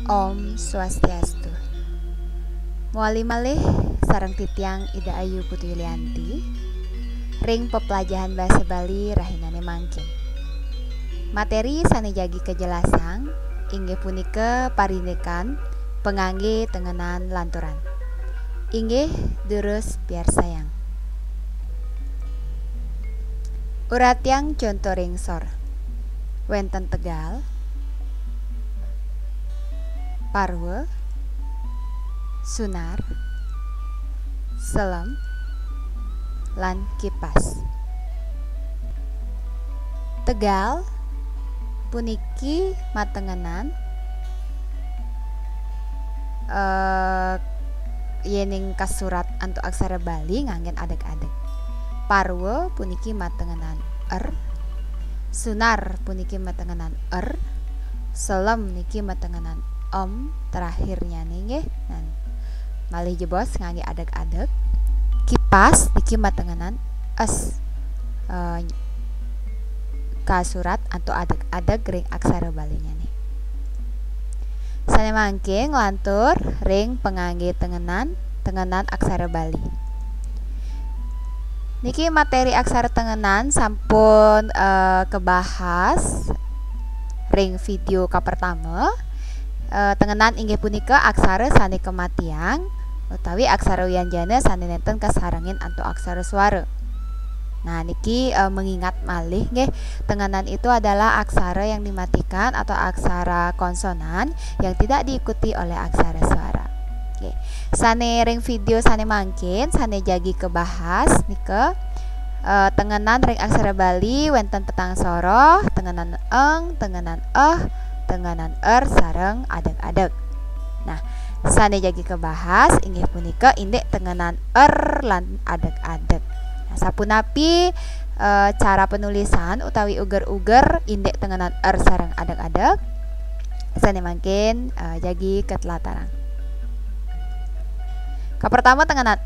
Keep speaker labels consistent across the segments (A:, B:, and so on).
A: Om Swastiastu. Muali malih sareng titiang Ida Ayu Putu Yulianti. Ring pepelajaran bahasa Bali rahinane mangkin. Materi sanejagi kejelasan inggih punika parindekan pengangge tengenan lanturan. Inggih durus biar sayang. Uratyang conto ringsor. Wenten Tegal, Parwe, Sunar, Selem, lan Kipas. Tegal puniki matengenan yening kasurat antuk aksara Bali nganggen adeg-adeg. Parwe puniki matengenan Sunar puniki matengenan Selem niki matengenan terakhirnya nggih nan malih jebos ngangge adeg-adeg. Kipas niki matengenan kasurat atau adeg-adeg ring aksara Balinya nih. Sane mangke nglantur ring pengangge tengenan aksara Bali. Niki materi aksara tengenan sampun kebahas ring video ka pertama. Tengenan inggih punika aksara sane kematian utawi aksara wianjana sane nenten kasarengin antuk aksara swara. Nah niki mengingat malih nggih, tengenan itu adalah aksara yang dimatikan atau aksara konsonan yang tidak diikuti oleh aksara suara. Oke. Sane ring video sane mangkin sane jagi kebahas nika tengenan ring aksara Bali wenten petang soro, tengenan tengenan tengenan sareng adeg-adeg. Nah, sane jagi kebahas inggih punika indek tengenan lan adeg-adeg. Nah, sapunapi cara penulisan utawi uger-uger indek tengenan sareng adeg-adeg. Sane mangkin jagi ketelataran. Pertama tengenan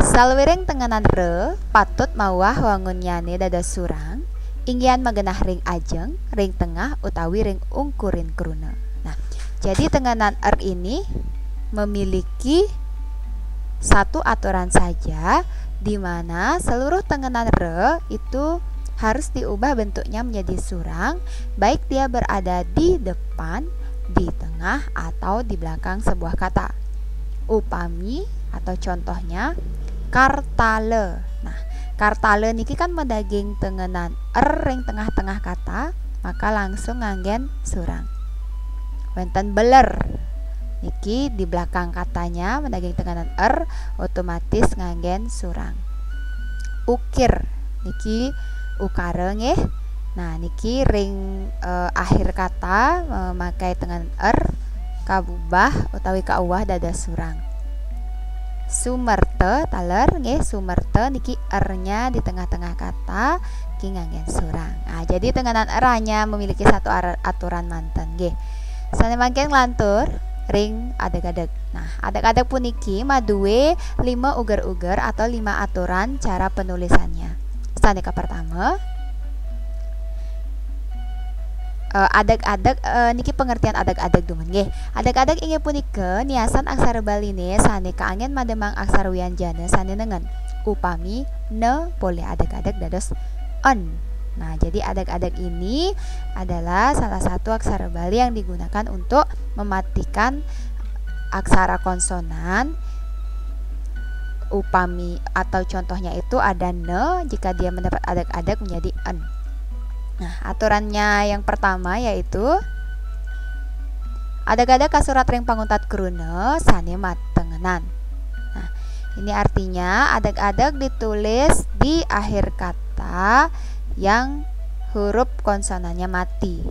A: Salwiring tengenan patut mawah wangunyane dada surang inggian magenah ring ajeng, ring tengah utawi ring ungkurin kruna. Nah, jadi tengenan ini memiliki satu aturan saja di mana seluruh tengenan itu harus diubah bentuknya menjadi surang, baik dia berada di depan, di tengah atau di belakang sebuah kata. Upami atau contohnya kartale. Nah, kartale niki kan medaging tengenan ring tengah-tengah kata, maka langsung nganggen surang. Wenten beler niki di belakang katanya medaging tengenan otomatis nganggen surang. Ukir niki ukare nggih. Nah niki ring akhir kata memakai tengenan kabubah utawi kauwah dada surang. Sumerte taler nggih, sumerte niki nya di tengah-tengah kata ki nganggen surang. Nah, jadi tengenan hanya memiliki satu aturan manten nggih. Sane mangken nglantur ring adeg-adeg. Nah, adeg-adeg puniki maduwe 5 uger-uger atau 5 aturan cara penulisannya. Sane ka pertama adeg-adeg niki pengertian adeg-adeg dumen nggih. Adeg-adeg inggih punika niasan aksara Baline sane kaangen mademang aksara wianjana sane nengen. Upami boleh adeg-adeg dados on. Nah, jadi adeg-adeg ini adalah salah satu aksara Bali yang digunakan untuk mematikan aksara konsonan. Upami atau contohnya itu ada jika dia mendapat adeg-adeg menjadi en. Nah, aturannya yang pertama yaitu adeg-adeg kasurat ring panguntat kruna sane matengenan. Nah, ini artinya adeg-adeg ditulis di akhir kata yang huruf konsonannya mati.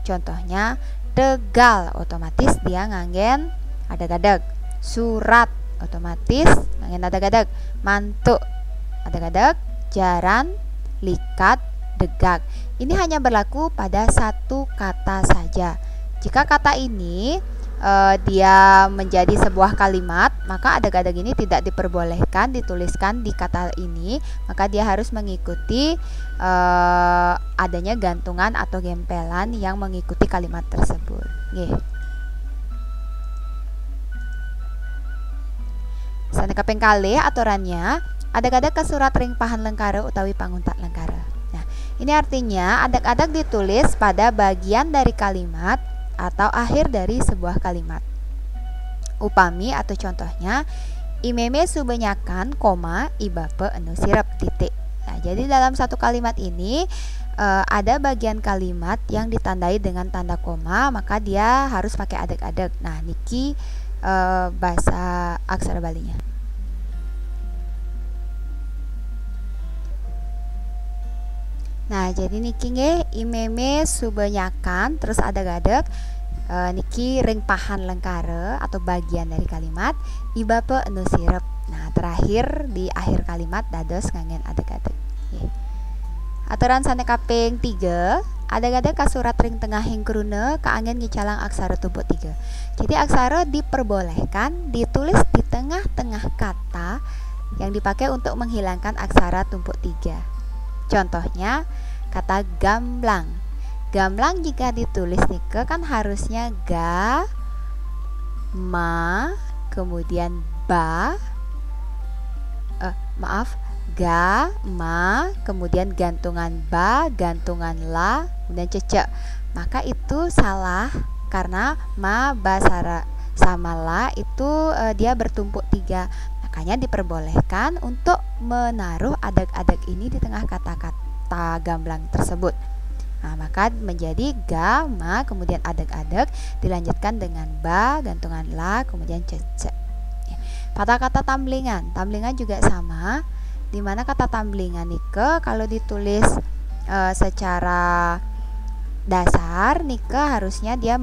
A: Contohnya tegal, otomatis dia nganggen adeg-adeg. Surat, otomatis nganggen adeg-adeg. Mantuk, adeg-adeg. Jaran, likat, degag. Ini hanya berlaku pada satu kata saja. Jika kata ini dia menjadi sebuah kalimat, maka adag-adag ini tidak diperbolehkan dituliskan di kata ini, maka dia harus mengikuti adanya gantungan atau gempelan yang mengikuti kalimat tersebut. Nggih. Sanes kaping kalih aturannya, adag-adag ke surat ring pahan lengkara utawi panguntak lengkara. Nah, ini artinya adag-adag ditulis pada bagian dari kalimat atau akhir dari sebuah kalimat. Upami atau contohnya, imeme subenyakan, koma, ibape enu sirep, titik. Nah, jadi dalam satu kalimat ini ada bagian kalimat yang ditandai dengan tanda koma, maka dia harus pakai adag-adag. Nah, niki bahasa aksara Balinya. Nah, jadi niki nge imeme subenyakan terus adag-adag niki ring pahan lengkara atau bagian dari kalimat ibape enu sirep. Nah, terakhir di akhir kalimat dados ngangen adag-adag. Aturan sanes kaping 3, adag-adag ka surat ring tengah hing krune kaanggen ngicalang aksara tumpuk 3. Jadi aksara diperbolehkan ditulis di tengah-tengah kata yang dipakai untuk menghilangkan aksara tumpuk 3. Contohnya kata gamblang. Gamblang jika ditulis nike kan harusnya ga, ma, kemudian ba, ga, ma, kemudian gantungan ba, gantungan la, kemudian cecek. Maka itu salah karena ma, ba, sama la itu dia bertumpuk 3. Makanya diperbolehkan untuk menaruh adag-adag ini di tengah kata-kata gamblang tersebut. Nah, maka menjadi ga, ma, kemudian adag-adag dilanjutkan dengan ba, gantungan la, kemudian cecek. Pada kata tamblingan, tamblingan juga sama. Dimana kata tamblingan nike kalau ditulis secara dasar nike harusnya dia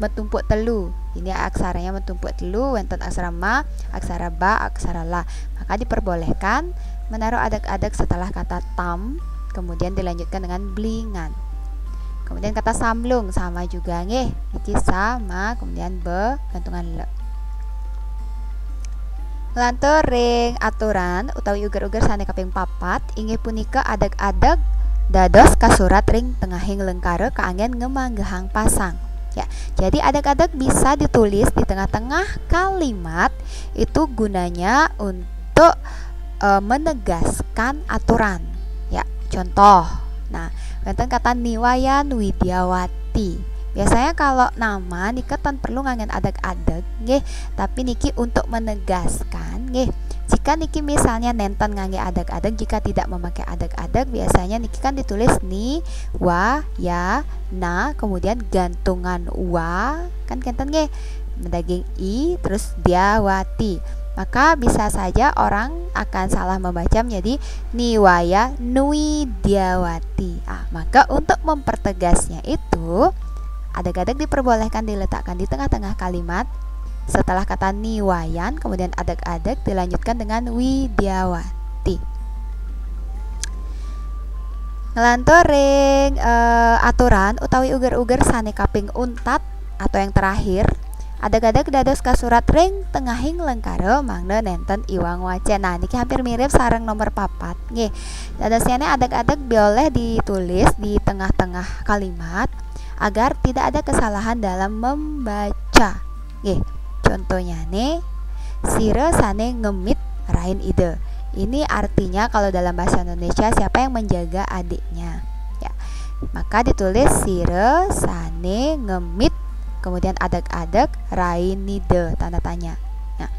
A: metumpuk telu. Ini aksaranya metumpuk telu, wonten aksara ma, aksara ba, aksara la. Maka diperbolehkan menaruh adag-adag setelah kata tam, kemudian dilanjutkan dengan blingan. Kemudian kata samlung sama juga nggih. Iki sama, kemudian be, gantungan le. Lantur ring aturan utawi uger-uger sanes kaping 4 inggih punika adag-adag dados kasurat ring tengahing lengkara kaanggen ngemanggehang pasang. Ya, jadi adag-adag bisa ditulis di tengah-tengah kalimat itu gunanya untuk menegaskan aturan. Ya, contoh. Nah, wonten kata Niwayan Widyawati. Biasanya kalau nama niki kan perlu ngangen adag-adag nggih, tapi niki untuk menegaskan nggih. Jika niki misalnya nenten ngangge adag-adag, jika tidak memakai adag-adag biasanya niki kan ditulis ni, wa, ya, na, kemudian gantungan wa, kan kenten nggih. Mendaging i terus diawati. Maka bisa saja orang akan salah membaca menjadi niwaya nui diawati. Maka untuk mempertegasnya itu adag-adag diperbolehkan diletakkan di tengah-tengah kalimat setelah kata niwayan, kemudian adag-adag dilanjutkan dengan widyawati. Ngelantur ring aturan utawi uger-uger sanes kaping 4 atau yang terakhir, adag-adag dados kasurat ring tengahing lengkara mangda nenten iwang wacen. Nah, niki hampir mirip sareng nomor 4 nggih. Dadosnya adag-adag boleh ditulis di tengah-tengah kalimat agar tidak ada kesalahan dalam membaca. Nggih. Contohnya nih, sire sane ngemit rain ide. Ini artinya kalau dalam bahasa Indonesia siapa yang menjaga adiknya. Ya. Maka ditulis sire sane ngemit kemudian adag-adag rain ide tanda tanya. Nah,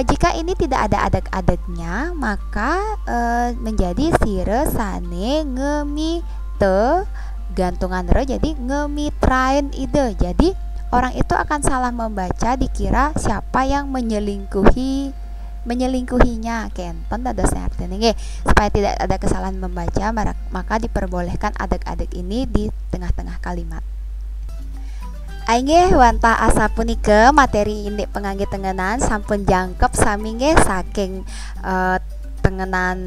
A: jika ini tidak ada adag-adagnya maka menjadi sire sane ngemite gantungan re jadi ngemitrain ide. Jadi orang itu akan salah membaca, dikira siapa yang menyelingkuhinya. Kenten dadosnya artinya nggih. Supaya tidak ada kesalahan membaca, maka diperbolehkan adag-adag ini di tengah-tengah kalimat. Ainggih wantah asa punika materi indek pengangge tengenan sampun jangkep sami nggih saking tengenan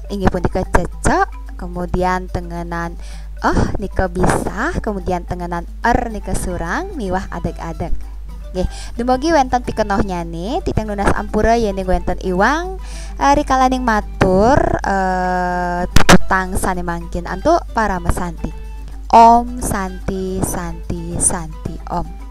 A: inggih punika cecek, kemudian tengenan Oh nika bisa, kemudian tenganan nika surang miwah adeg-adeg. Nggih, dumugi wonten pikenoh nyane titang nunas ampura yen wonten iwang rikalaning matur tutang sane mangkin antuk para mesanti. Om Santi Santi Santi Om.